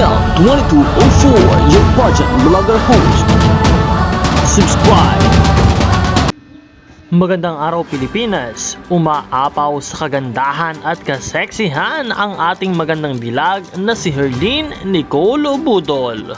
Mel 2204, your project vlogger host. Subscribe. Magandang araw Pilipinas, umaapaw sa kagandahan at kaseksihan ang ating magandang dilag na si Herlene Nicole Budol.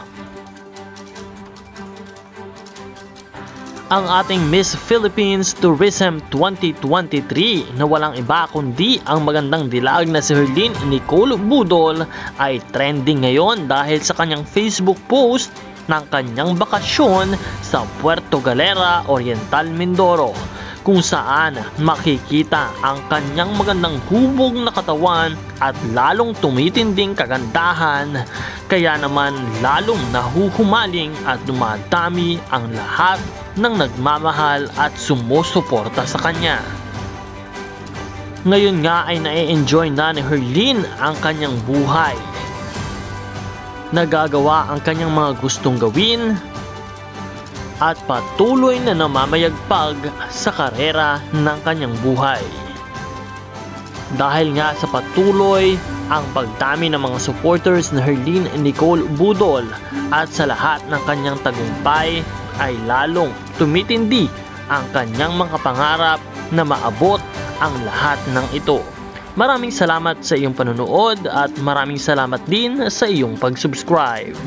Ang ating Miss Philippines Tourism 2023 na walang iba kundi ang magandang dilag na si Herlene Nicole Budol ay trending ngayon dahil sa kanyang Facebook post ng kanyang bakasyon sa Puerto Galera, Oriental Mindoro, kung saan makikita ang kanyang magandang hubog na katawan at lalong tumitinding kagandahan, kaya naman lalong nahuhumaling at dumadami ang lahat ng nagmamahal at sumusuporta sa kanya. Ngayon nga ay na-enjoy na ni Herlene ang kanyang buhay. Nagagawa ang kanyang mga gustong gawin at patuloy na namamayagpag sa karera ng kanyang buhay. Dahil nga sa patuloy ang pagdami ng mga supporters na Herlene Nicole Budol at sa lahat ng kanyang tagumpay ay lalong tumitindi ang kanyang mga pangarap na maabot ang lahat ng ito. Maraming salamat sa iyong panonood at maraming salamat din sa iyong pag-subscribe.